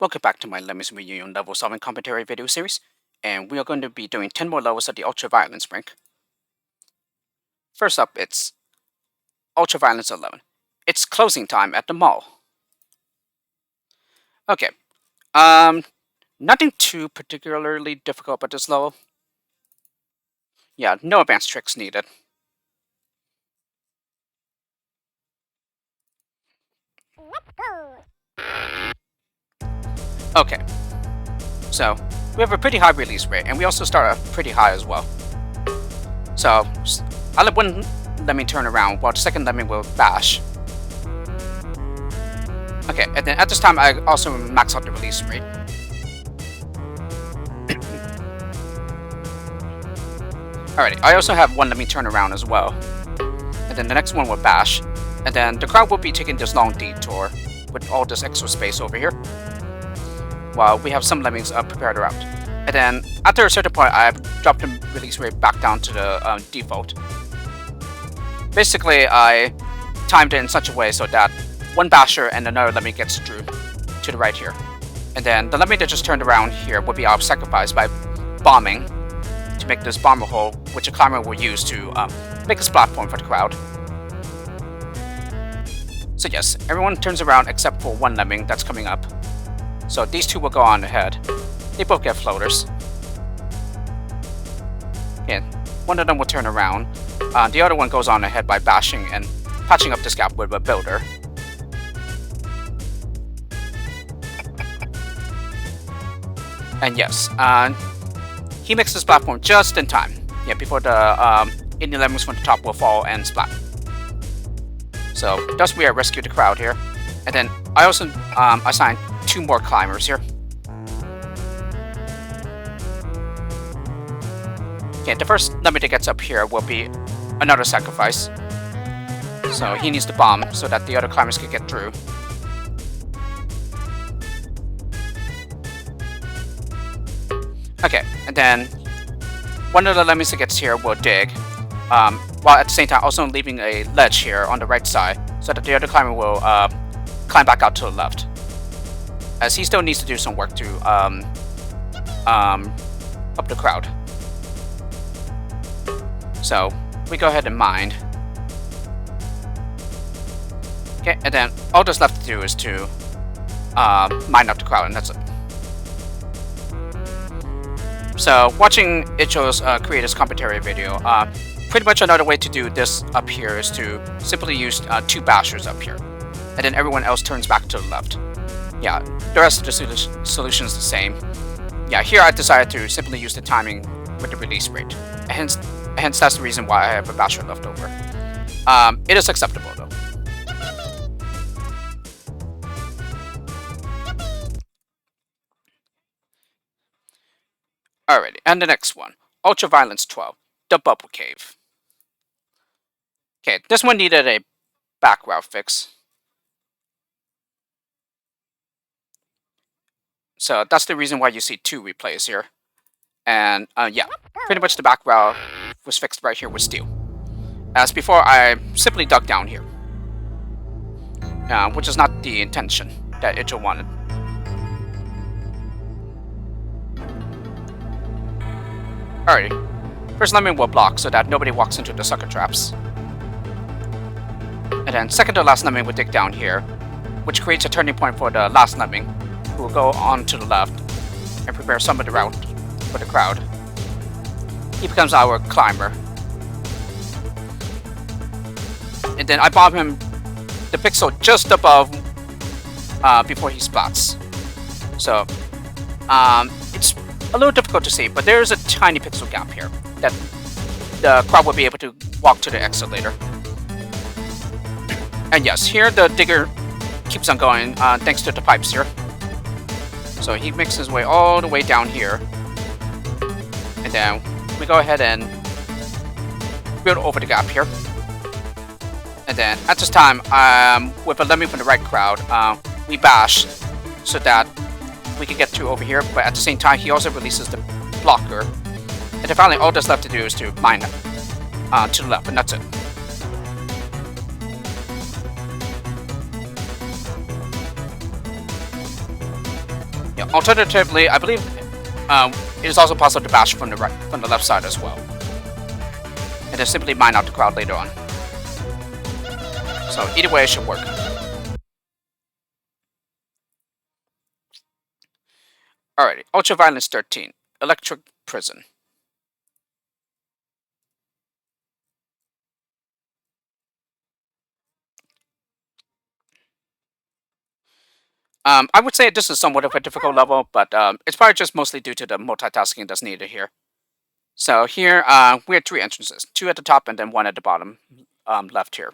Welcome back to my Lemmings Reunion level solving commentary video series, and we are going to be doing 10 more levels of the Ultra Violence rank. First up, it's Ultra Violence 11. It's closing time at the mall. Okay, nothing too particularly difficult about this level. Yeah, no advanced tricks needed. Let's go! Okay, so we have a pretty high release rate, and we also start off pretty high as well. So I'll let one Lemming turn around, while the second Lemming will bash. Okay, and then at this time I also max out the release rate. Alrighty, I also have one Lemming turn around as well. And then the next one will bash. And then the crowd will be taking this long detour with all this extra space over here, while we have some Lemmings prepared around. And then after a certain point, I've dropped the release rate back down to the default. Basically, I timed it in such a way so that one basher and another Lemming gets through to the right here. And then the Lemming that just turned around here will be our sacrifice by bombing to make this bomber hole, which a climber will use to make a platform for the crowd. So yes, everyone turns around except for one Lemming that's coming up. So these two will go on ahead. They both get floaters. Okay, one of them will turn around. The other one goes on ahead by bashing and patching up this gap with a builder. And yes, he makes this platform just in time. Yeah, before the Indian Lemmings from the top will fall and splat. So thus we rescue the crowd here. And then I also assigned two more climbers here. Okay, the first Lemming that gets up here will be another sacrifice. So he needs to bomb so that the other climbers can get through. Okay, and then one of the Lemmings that gets here will dig, while at the same time also leaving a ledge here on the right side so that the other climber will climb back out to the left, as he still needs to do some work to up the crowd. So we go ahead and mine. Okay, and then all that's left to do is to mine up the crowd, and that's it. So watching Icho's create his commentary video, pretty much another way to do this up here is to simply use two bashers up here, and then everyone else turns back to the left. Yeah, the rest of the solution is the same. Yeah, here I decided to simply use the timing with the release rate, and hence that's the reason why I have a basher left over. It is acceptable though. Alrighty, and the next one, Ultra Violence 12, the Bubble Cove. Okay, this one needed a back route fix. So that's the reason why you see two replays here. And yeah, pretty much the back route was fixed right here with steel. As before, I simply dug down here, which is not the intention that Icho wanted. Alrighty, first Lemming will block so that nobody walks into the sucker traps. And then second to last Lemming will dig down here, which creates a turning point for the last Lemming, who will go on to the left and prepare some of the route for the crowd. He becomes our climber. And then I bomb him the pixel just above before he splats. So it's a little difficult to see, but there is a tiny pixel gap here that the crowd will be able to walk to the exit later. And yes, here the digger keeps on going thanks to the pipes here. So he makes his way all the way down here. And then we go ahead and build over the gap here. And then at this time, with a Lemming from the right crowd, we bash so that we can get through over here. But at the same time, he also releases the blocker. And then finally, all that's left to do is to mine to the left, and that's it. Yeah, alternatively, I believe it is also possible to bash from the left side as well, and then simply mine out the crowd later on. So either way, it should work. Alrighty, Ultra Violence 13, Electric Prison. I would say this is somewhat of a difficult level, but it's probably just mostly due to the multitasking that's needed here. So here, we have 3 entrances, 2 at the top and then 1 at the bottom left here.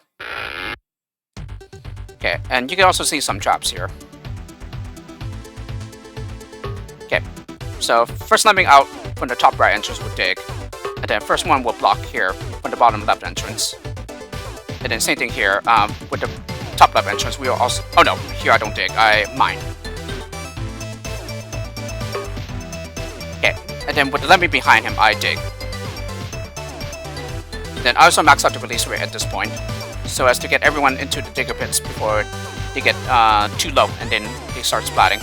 Okay, and you can also see some traps here. Okay, so first Lemming out from the top right entrance will dig, and then first one will block here from the bottom left entrance. And then same thing here, with the top left entrance, we will also... Oh no, here I don't dig, I mine. Okay, and then with the Lemming behind him, I dig. Then I also max out the release rate at this point, so as to get everyone into the digger pits before they get too low and then they start splatting.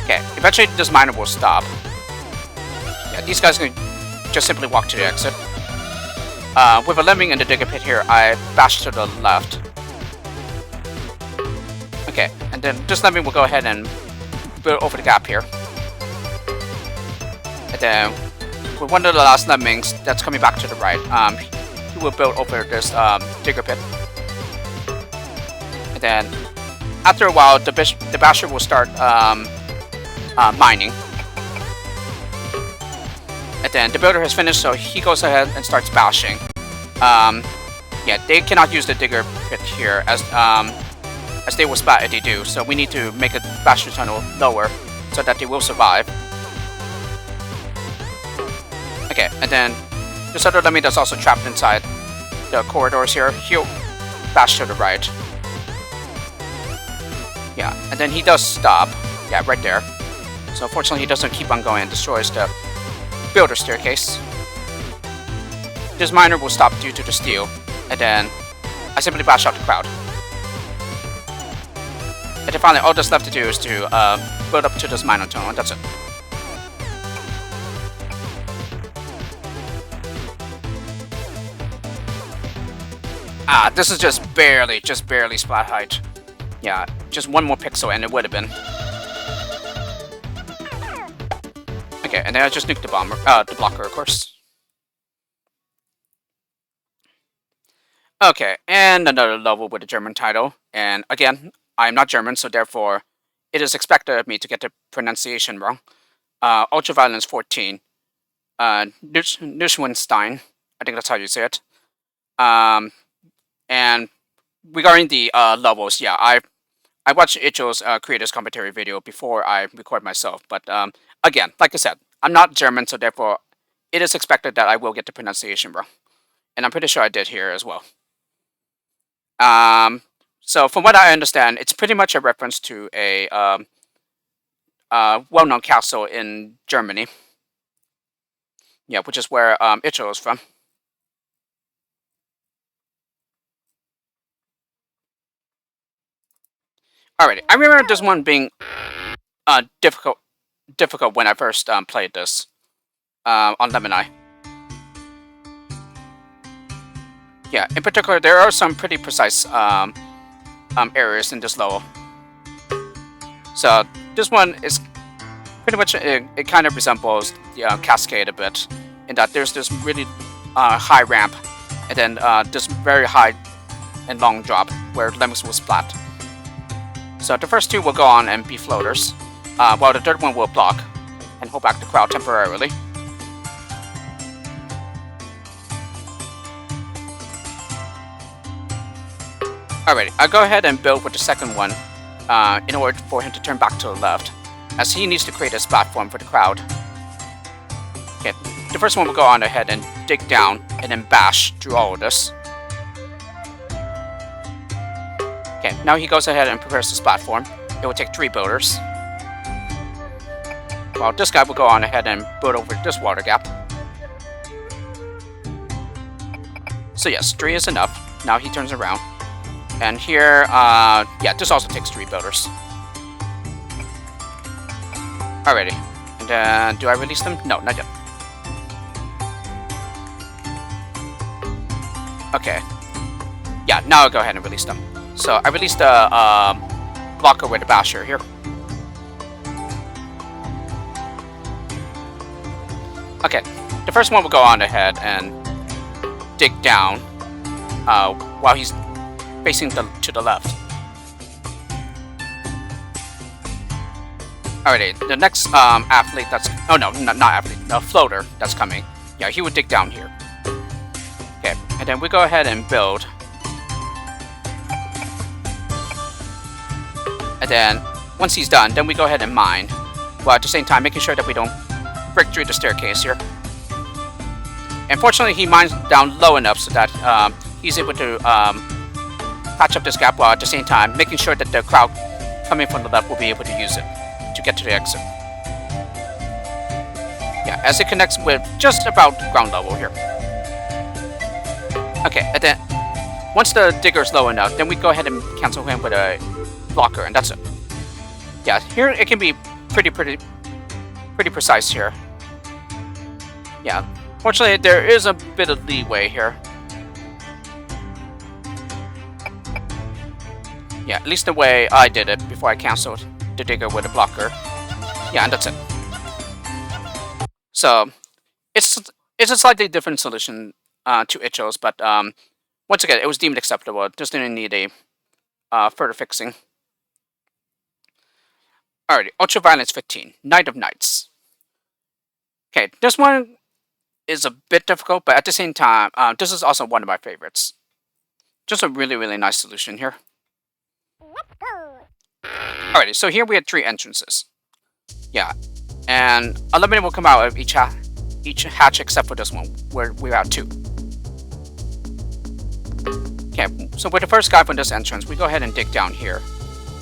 Okay, eventually this miner will stop. Yeah, these guys can just simply walk to the exit. With a Lemming in the digger pit here, I bash to the left. Okay, and then this Lemming will go ahead and build over the gap here. And then with one of the last Lemmings that's coming back to the right, he will build over this digger pit. And then after a while, the basher will start mining. And then the builder has finished, so he goes ahead and starts bashing. Yeah, they cannot use the digger pit here as they will splat if they do. So we need to make a basher tunnel lower so that they will survive. Okay, and then this other Lemming that's also trapped inside the corridors here, he'll bash to the right. Yeah, and then he does stop. Yeah, right there. So unfortunately he doesn't keep on going and destroys the builder staircase. This miner will stop due to the steel, and then I simply bash out the crowd. And then finally all that's left to do is to build up to this miner tunnel, and that's it. Ah, this is just barely splat height. Yeah, just one more pixel and it would have been. Okay, and then I just nuked the blocker, of course. Okay, and another level with a German title. And again, I'm not German, so therefore, it is expected of me to get the pronunciation wrong. Ultraviolence 14. Neuschwanstein. I think that's how you say it. And regarding the levels, yeah, I watched Icho's creators commentary video before I record myself. But again, like I said, I'm not German, so therefore, it is expected that I will get the pronunciation wrong. And I'm pretty sure I did here as well. So from what I understand, it's pretty much a reference to a well-known castle in Germany. Yeah, which is where Icho is from. Alrighty, I remember this one being difficult when I first played this on Lemon. Yeah, in particular, there are some pretty precise areas in this level. So this one is pretty much it kind of resembles the Cascade a bit, in that there's this really high ramp, and then this very high and long drop where Lemmings will splat. So the first two will go on and be floaters, while the third one will block and hold back the crowd temporarily. Alrighty, I'll go ahead and build with the second one in order for him to turn back to the left, as he needs to create this platform for the crowd. Okay, the first one will go on ahead and dig down and then bash through all of this. Okay, now he goes ahead and prepares this platform. It will take 3 builders. While this guy will go on ahead and build over this water gap. So yes, 3 is enough. Now he turns around. And here, yeah, this also takes 3 builders. Alrighty. And then, do I release them? No, not yet. Okay. Yeah, now I'll go ahead and release them. So I released the blocker with the basher here. Okay, the first one will go on ahead and dig down while he's facing to the left. Alrighty, the next athlete that's... Oh no, not athlete, the floater that's coming. Yeah, he would dig down here. Okay, and then we go ahead and build. And then, once he's done, then we go ahead and mine. While at the same time, making sure that we don't break through the staircase here. Unfortunately, he mines down low enough so that he's able to patch up this gap, while at the same time, making sure that the crowd coming from the left will be able to use it to get to the exit. Yeah, as it connects with just about ground level here. Okay, and then once the digger's low enough, then we go ahead and cancel him with a blocker, and that's it. Yeah, here it can be pretty precise here. Yeah, fortunately there is a bit of leeway here. Yeah, at least the way I did it before I canceled the digger with a blocker. Yeah, and that's it. So it's a slightly different solution to Icho's, but once again, it was deemed acceptable. Just didn't need a further fixing. Alrighty, Ultraviolence 15, Knight of Knights. Okay, this one is a bit difficult, but at the same time, this is also one of my favorites. Just a really nice solution here. Let's go. Alrighty, so here we had 3 entrances. Yeah, and eliminate will come out of each hatch except for this one, where we're at 2. Okay, so with the first guy from this entrance, we go ahead and dig down here,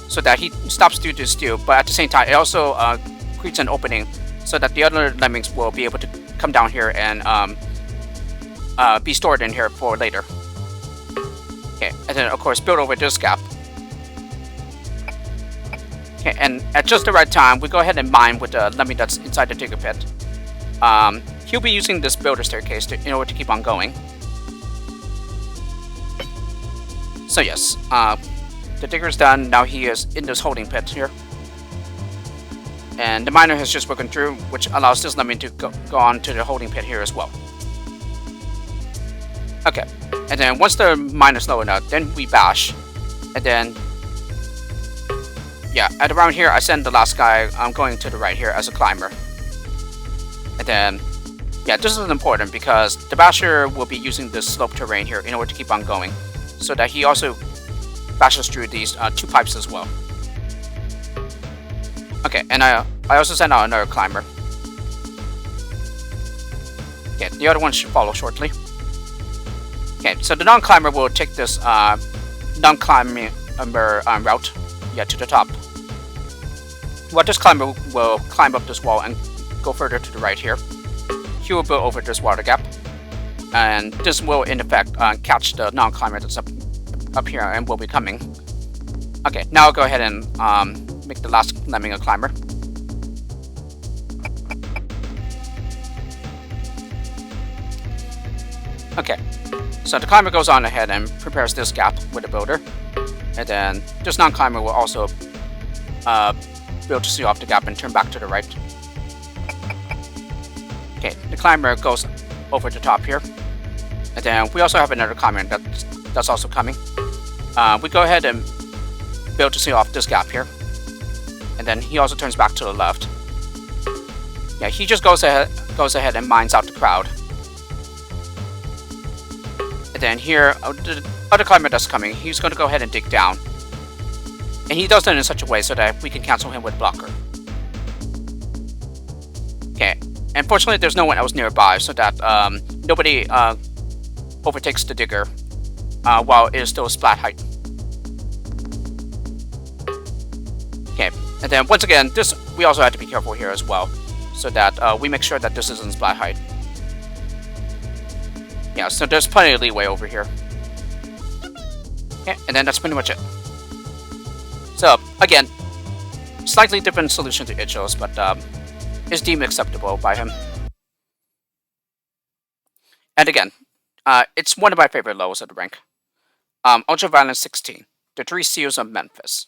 so that he stops through this steel, but at the same time, it also creates an opening so that the other lemmings will be able to come down here and be stored in here for later. Okay, and then of course build over this gap. Okay, and at just the right time, we go ahead and mine with the lemming that's inside the digger pit. He'll be using this builder staircase in order to keep on going. So yes, the digger's done. Now he is in this holding pit here. And the miner has just broken through, which allows this lemming to go on to the holding pit here as well. Okay, and then once the miner's low enough, then we bash. And then, yeah, at around here, I send the last guy going to the right here as a climber. And then, yeah, this is important because the basher will be using this slope terrain here in order to keep on going, so that he also bashes through these 2 pipes as well. Okay, and I also sent out another climber. Okay, the other one should follow shortly. Okay, so the non-climber will take this non-climber route, yeah, to the top. Well, this climber will climb up this wall and go further to the right here. He will build over this water gap, and this will in effect catch the non-climber that's up here and will be coming. Okay, now I'll go ahead and make the last lemming a climber. Okay, so the climber goes on ahead and prepares this gap with the builder, and then this non-climber will also build to seal off the gap and turn back to the right. Okay, the climber goes over the top here, and then we also have another climber that's also coming. We go ahead and build to seal off this gap here, and then he also turns back to the left. Yeah, he just goes ahead and mines out the crowd. And then here, the other climber that's coming, he's going to go ahead and dig down. And he does that in such a way so that we can cancel him with blocker. Okay, unfortunately there's no one else nearby, so that nobody overtakes the digger while it is still splat height. Okay, and then once again, this we also have to be careful here as well, so that we make sure that this isn't splat height. Yeah, so there's plenty of leeway over here. Okay, and then that's pretty much it. So, again, slightly different solution to Ichigo's, but is deemed acceptable by him. And again, it's one of my favorite levels of the rank. Ultraviolence 16, the 3 Seals of Memphis.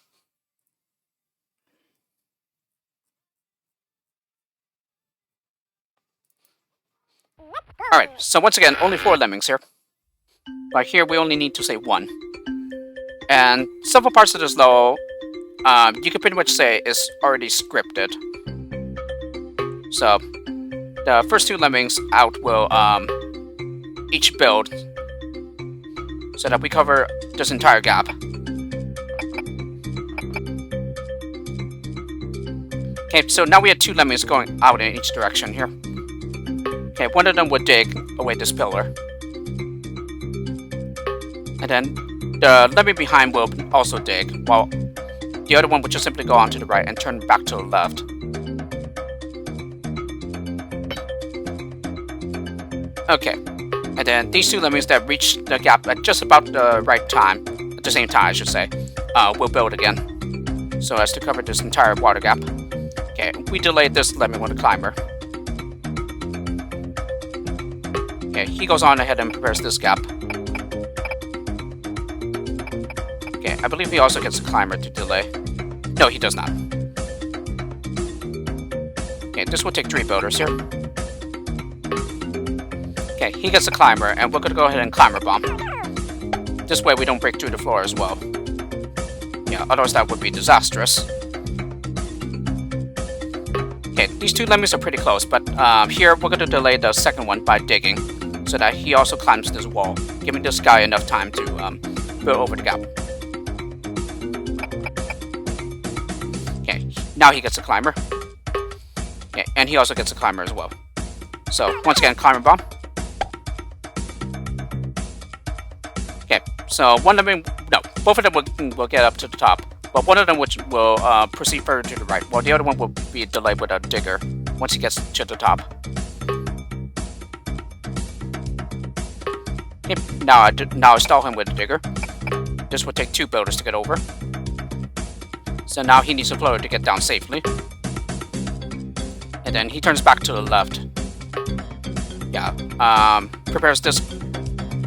Alright, so once again, only 4 lemmings here. But here we only need to say 1. And several parts of this level, you can pretty much say is already scripted. So, the first 2 lemmings out will each build so that we cover this entire gap. Okay, so now we have 2 lemmings going out in each direction here. Okay, one of them would dig away this pillar. And then the lemming behind will also dig, while the other one would just simply go on to the right and turn back to the left. Okay, and then these 2 lemmings that reach the gap at just about the right time, at the same time I should say, will build again, so as to cover this entire water gap. Okay, we delayed this lemming with a climber. Okay, he goes on ahead and prepares this gap. Okay, I believe he also gets a climber to delay. No, he does not. Okay, this will take 3 builders here. Okay, he gets a climber, and we're gonna go ahead and climber bomb. This way we don't break through the floor as well. Yeah, otherwise that would be disastrous. Okay, these 2 lemmings are pretty close, but here we're gonna delay the second one by digging, so that he also climbs this wall, giving this guy enough time to build over the gap. Okay, now he gets a climber. Okay, and he also gets a climber as well. So, once again, climber bomb. Okay, so one of them, no, both of them will get up to the top, but one of them will proceed further to the right, while the other one will be delayed with a digger once he gets to the top. Okay, now I stall him with a digger. This will take 2 builders to get over. So now he needs a floater to get down safely. And then he turns back to the left. Yeah, prepares this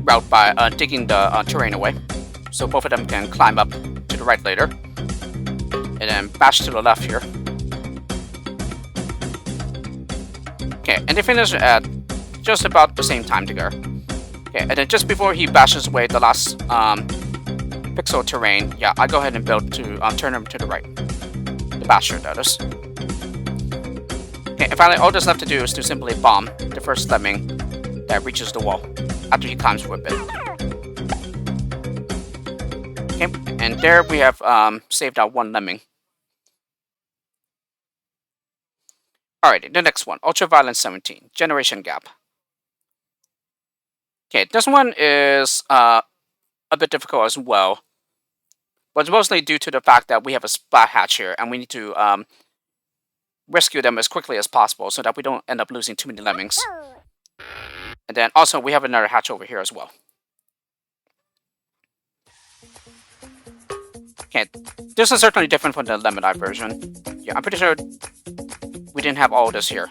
route by digging the terrain away, so both of them can climb up to the right later. And then bash to the left here. Okay, and they finish at just about the same time together. Okay, and then just before he bashes away the last pixel terrain, yeah, I go ahead and build to turn him to the right. The basher, that is. Okay, and finally, all that's left to do is to simply bomb the first lemming that reaches the wall after he climbs for a bit. Okay, and there we have saved out 1 lemming. Alrighty, the next one, Ultraviolence 17, Generation Gap. Okay, this one is a bit difficult as well, but it's mostly due to the fact that we have a splat hatch here, and we need to rescue them as quickly as possible so that we don't end up losing too many lemmings. And then also we have another hatch over here as well. Okay, this is certainly different from the Lemonade version. Yeah, I'm pretty sure we didn't have all this here.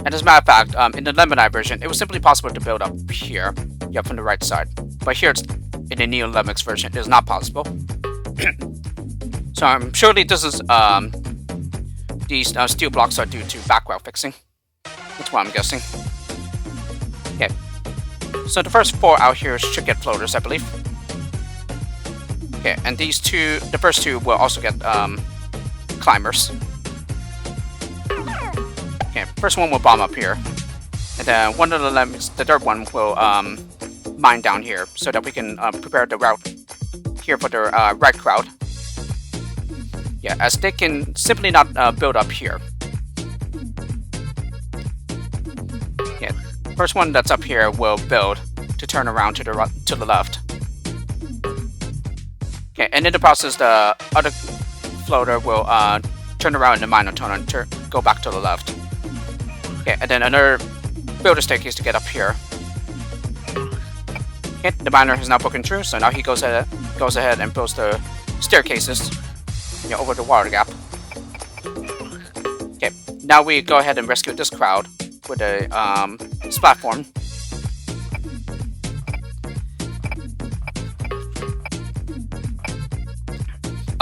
And as a matter of fact, in the Lemonade version, it was simply possible to build up here, yeah, from the right side. But here, it's, in the Neo Lemmings version, it is not possible. So surely this is these steel blocks are due to background fixing. That's what I'm guessing. Okay. So the first 4 out here should get floaters, I believe. Okay, and these 2, the first 2 will also get climbers. Okay, first one will bomb up here, and then one of the lemmings, the third one, will mine down here so that we can prepare the route here for the right crowd. Yeah, as they can simply not build up here. Yeah, first one that's up here will build to turn around to the left. Okay, and in the process, the other floater will turn around in the minor tunnel and go back to the left. Okay, and then another builder staircase to get up here. Okay, the miner has now broken through, so now he goes ahead and builds the staircases, over the water gap. Okay, now we go ahead and rescue this crowd with a platform.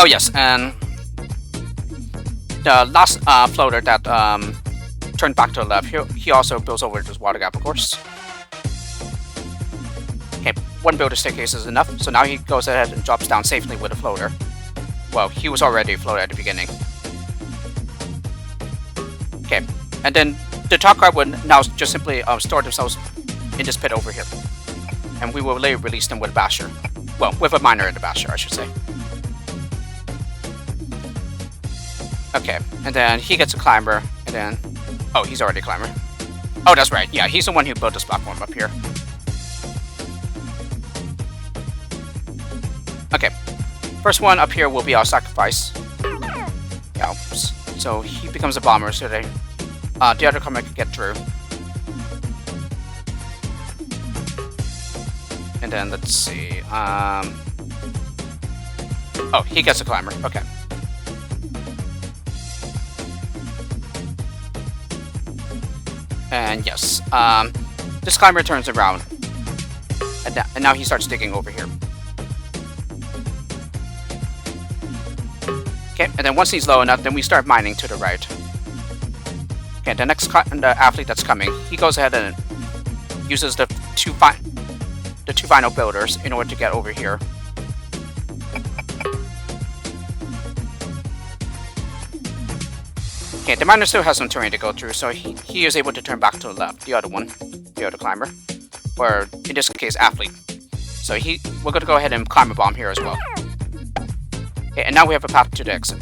Oh yes, and the last floater that turned back to the left, he also builds over this water gap, of course. Okay, one builder staircase is enough, so now he goes ahead and drops down safely with a floater. Well, he was already a floater at the beginning. Okay, and then the top crowd would now just simply store themselves in this pit over here. And we will later release them with a basher. Well, with a miner and a basher, I should say. Okay, and then he gets a climber, and then... Oh, he's already a climber. Oh, that's right. Yeah, he's the one who built this platform up here. Okay, first one up here will be our sacrifice. Yeah, so he becomes a bomber, so they, the other climber can get through. And then let's see. Oh, he gets a climber. Okay. And yes, this climber turns around, and now he starts digging over here. Okay, and then once he's low enough, then we start mining to the right. Okay, the next athlete that's coming, he goes ahead and uses the two final builders in order to get over here. Okay, the miner still has some terrain to go through, so he is able to turn back to the left, the other climber, or in this case, athlete. So we're going to go ahead and climb a bomb here as well. Okay, and now we have a path to the exit.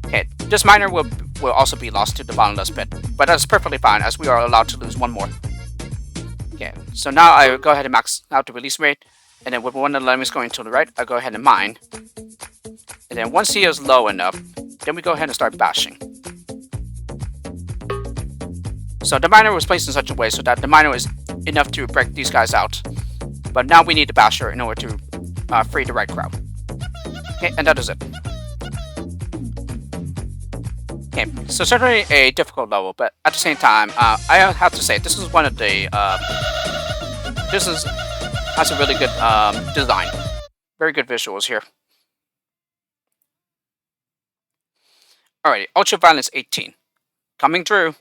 Okay, this miner will also be lost to the bottomless pit, but that's perfectly fine as we are allowed to lose one more. Okay, so now I go ahead and max out the release rate, and then with one of the lemmings going to the right, I go ahead and mine. And then once he is low enough, then we go ahead and start bashing. So the miner was placed in such a way so that the miner is enough to break these guys out. But now we need the basher in order to free the right crowd. Okay, and that is it. Okay, so certainly a difficult level, but at the same time, I have to say this is one of the has a really good design, very good visuals here. Alrighty, Ultraviolence 18 coming through.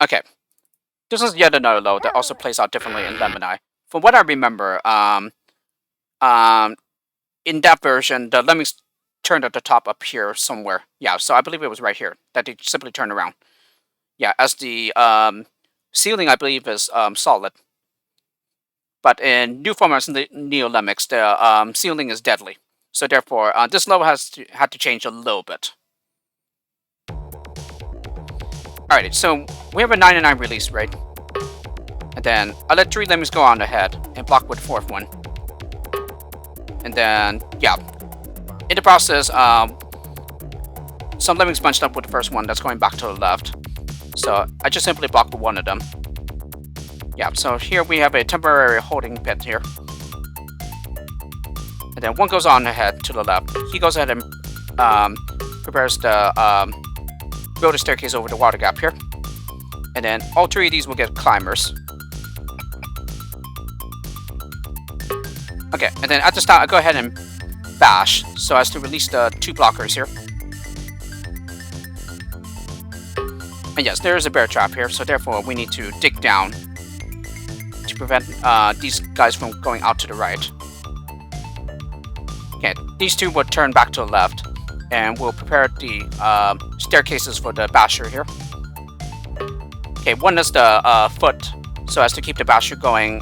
Okay, this is yet another level that also plays out differently in Lemony. From what I remember, in that version, the lemmings turned at the top up here somewhere. Yeah, so I believe it was right here that they simply turn around. Yeah, as the ceiling, I believe, is solid. But in new formats in the Neo Lemmings, the ceiling is deadly. So therefore, this level had to change a little bit. Alrighty, so we have a 99 release rate. And then I let 3 lemmings go on ahead and block with the 4th one. And then, yeah. In the process, some lemmings bunched up with the first one that's going back to the left. So I just simply block with one of them. Yeah, so here we have a temporary holding pit here. And then one goes on ahead to the left. He goes ahead and prepares the build a staircase over the water gap here. And then all 3 of these will get climbers. Okay, and then at this time I go ahead and bash so as to release the 2 blockers here. And yes, there is a bear trap here, so therefore we need to dig down to prevent these guys from going out to the right. Okay, these 2 will turn back to the left, and we'll prepare the staircases for the basher here. Okay, one is the foot, so as to keep the basher going,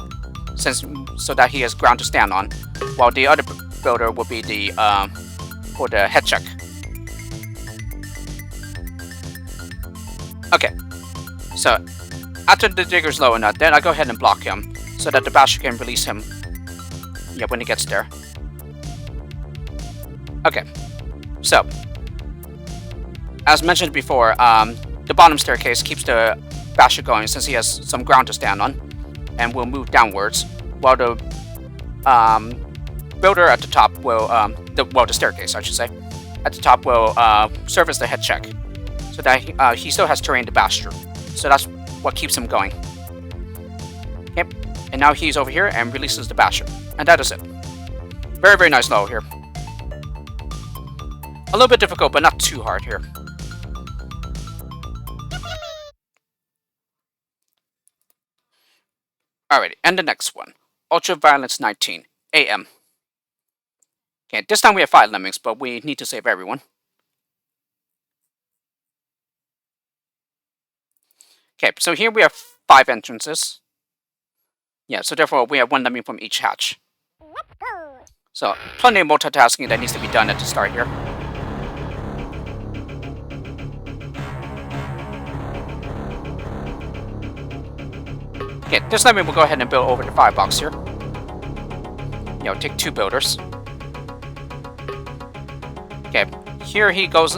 so that he has ground to stand on, while the other builder will be the for the head check. Okay, so after the digger's low enough, then I go ahead and block him so that the basher can release him. Yeah, when he gets there. Okay, so as mentioned before, the bottom staircase keeps the Basher going since he has some ground to stand on, and will move downwards, while the builder at the top will, the staircase, I should say, at the top will serve as the head check, so that he still has terrain to bash through. So that's what keeps him going. Yep. And now he's over here and releases the Basher, and that is it. Very, very nice level here. A little bit difficult, but not too hard here. Alrighty, and the next one. Ultra Violence 19, AM. Okay, this time we have 5 Lemmings, but we need to save everyone. Okay, so here we have 5 entrances. Yeah, so therefore we have 1 Lemming from each hatch. Let's go. So, plenty of multitasking that needs to be done at the start here. Okay, this Lemming will go ahead and build over the firebox here. You know, take 2 builders. Okay, here he goes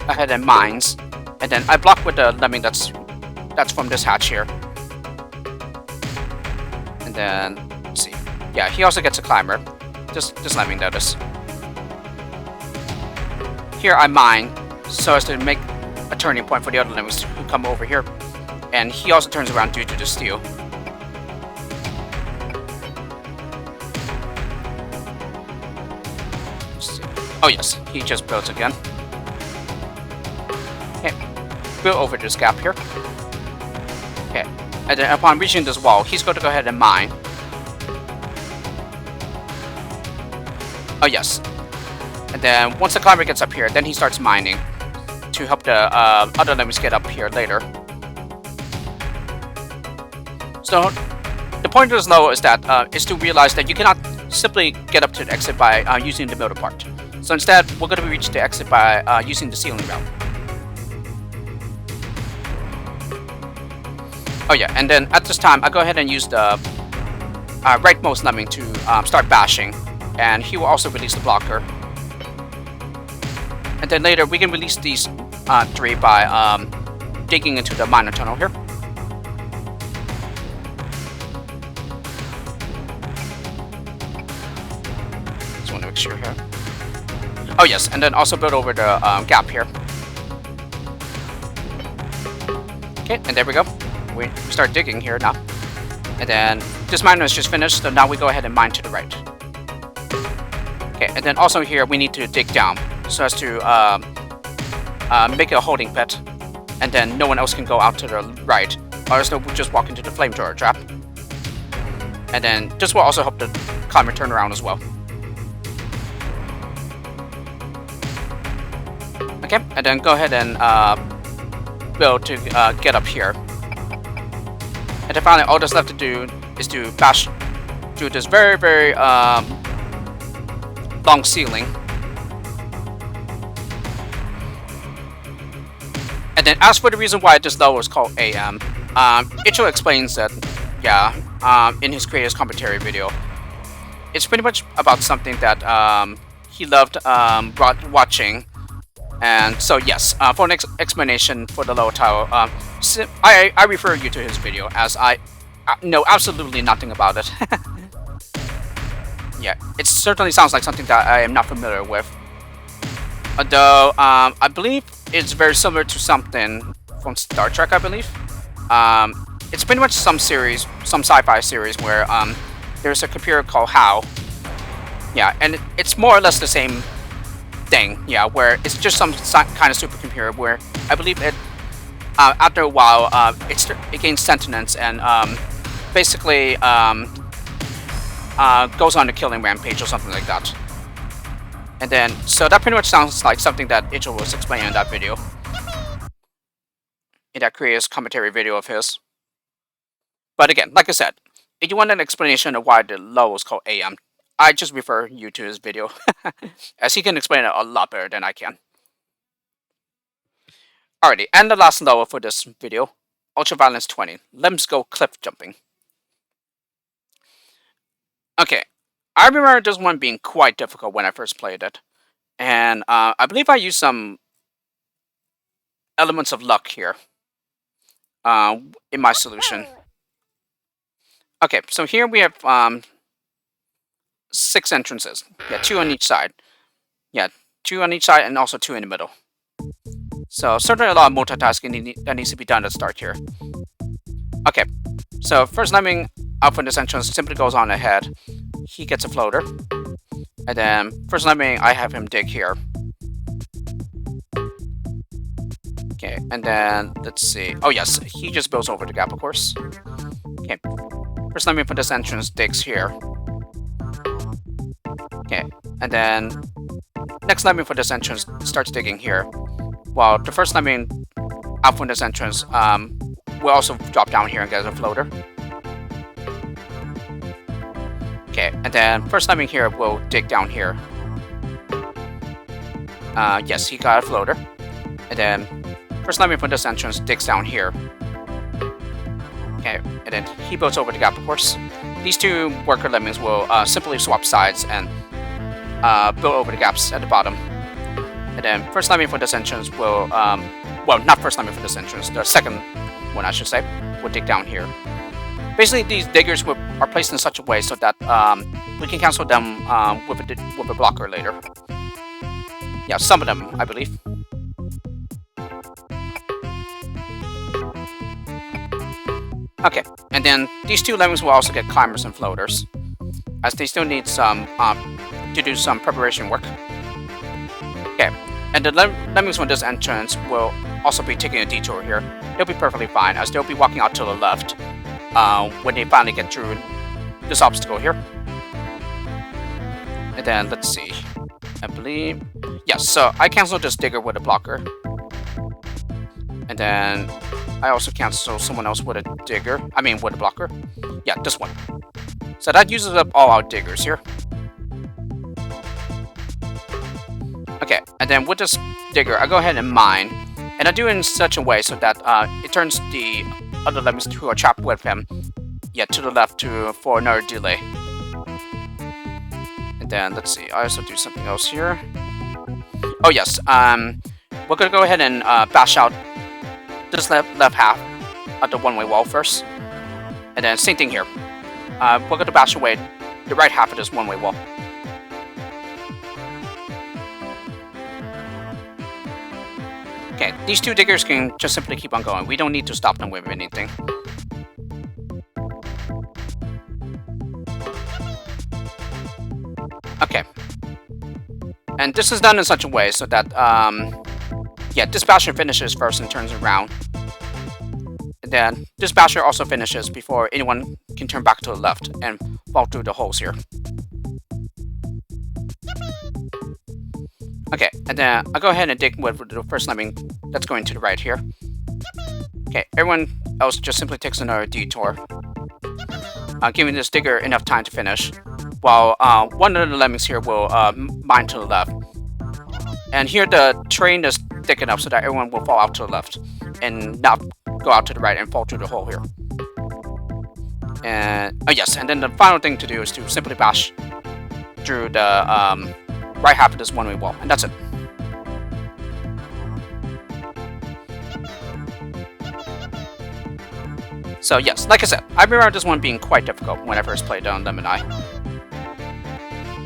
ahead and mines, and then I block with the Lemming that's from this hatch here. And then, let's see. Yeah, he also gets a climber. This Lemming, that is. Here I mine, so as to make a turning point for the other Lemmings who come over here. And he also turns around due to the steel. Oh yes, he just builds again. Okay, build over this gap here. Okay, and then upon reaching this wall, he's going to go ahead and mine. Oh yes. And then once the climber gets up here, then he starts mining to help the other Lemmings get up here later. So the point of this level is to realize that you cannot simply get up to the exit by using the middle part. So instead, we're going to reach the exit by using the ceiling route. Oh yeah, and then at this time, I go ahead and use the rightmost Lemming to start bashing, and he will also release the blocker. And then later, we can release these 3 by digging into the miner tunnel here. Just want to make sure here. Oh yes, and then also build over the gap here. Okay, and there we go. We start digging here now. And then this miner is just finished, so now we go ahead and mine to the right. Okay, and then also here we need to dig down so as to make a holding pit, and then no one else can go out to the right, or else they'll just walk into the flamethrower trap. And then this will also help the climber turn around as well. Okay, and then go ahead and build to get up here. And then finally, all that's left to do is to bash through this very, very long ceiling. And then as for the reason why this level is called AM, Ichigo explains that, yeah, in his creator's commentary video, it's pretty much about something that he loved watching. And so yes, for an explanation for the lower title, I refer you to his video, as I know absolutely nothing about it. Yeah, it certainly sounds like something that I am not familiar with. Although, I believe it's very similar to something from Star Trek, I believe. It's pretty much some series, some sci-fi series where there's a computer called HAL. Yeah, and it's more or less the same thing, yeah, where it's just some kind of supercomputer where I believe it, after a while, it gains sentience and basically goes on a killing rampage or something like that. And then, so that pretty much sounds like something that Ichigo was explaining in that video, in that creator's commentary video of his. But again, like I said, if you want an explanation of why the level is called AM, I just refer you to his video, as he can explain it a lot better than I can. Alrighty, and the last level for this video, Ultra Violence 20, Let's Go Cliff Jumping. Okay, I remember this one being quite difficult when I first played it, and I believe I used some elements of luck here in my solution. Okay, so here we have 6 entrances. Yeah, 2 on each side. Yeah, 2 on each side and also 2 in the middle. So certainly a lot of multitasking that needs to be done at the start here. Okay, so first Lemming out from this entrance simply goes on ahead. He gets a floater. And then first Lemming, I have him dig here. Okay, and then let's see. Oh yes, he just builds over the gap, of course. Okay, first Lemming from this entrance digs here. Okay, and then next Lemming for this entrance starts digging here. While the first Lemming out from this entrance will also drop down here and get a floater. Okay, and then first Lemming here will dig down here. Yes, he got a floater. And then first Lemming from this entrance digs down here. Okay, and then he builds over the gap, of course. These 2 worker Lemmings will simply swap sides and build over the gaps at the bottom. And then first Lemming for this entrance will, well, not first Lemming for this entrance, the second one I should say, will dig down here. Basically, these diggers are placed in such a way so that we can cancel them with a blocker later. Yeah, some of them, I believe. Okay, and then these 2 Lemmings will also get climbers and floaters, as they still need some to do some preparation work. Okay, and the Lemmings from this entrance will also be taking a detour here. They'll be perfectly fine, as they'll be walking out to the left when they finally get through this obstacle here. And then let's see, I believe, yes. So I canceled this digger with a blocker, and then I also cancel someone else with a digger. I mean, with a blocker. Yeah, this one. So that uses up all our diggers here. Okay, and then with this digger, I go ahead and mine. And I do it in such a way so that it turns the other Lemmings who are trapped with him, yeah, to the left for another delay. And then, let's see, I also do something else here. Oh yes, we're gonna go ahead and bash out this left half of the one-way wall first. And then same thing here. We're gonna bash away the right half of this one-way wall. Okay, these 2 diggers can just simply keep on going. We don't need to stop them with anything. Okay. And this is done in such a way so that, yeah, this basher finishes first and turns around. And then this basher also finishes before anyone can turn back to the left and fall through the holes here. Okay, and then I'll go ahead and dig with the first Lemming that's going to the right here. Okay, everyone else just simply takes another detour, giving this digger enough time to finish, while one of the Lemmings here will mine to the left. And here the terrain is thick enough so that everyone will fall out to the left and not go out to the right and fall through the hole here. And oh yes, and then the final thing to do is to simply bash through the right half of this one-way wall, and that's it. So yes, like I said, I remember this one being quite difficult when I first played on Lemon Eye.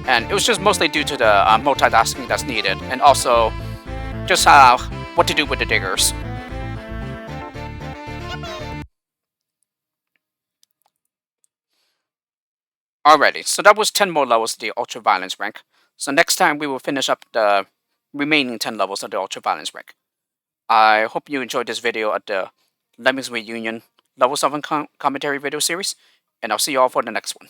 And it was just mostly due to the multitasking that's needed, and also just what to do with the diggers. Alrighty, so that was 10 more levels of the Ultra Violence rank. So next time we will finish up the remaining 10 levels of the Ultra Violence rank. I hope you enjoyed this video at the Lemmings Reunion Level 7 commentary video series, and I'll see you all for the next one.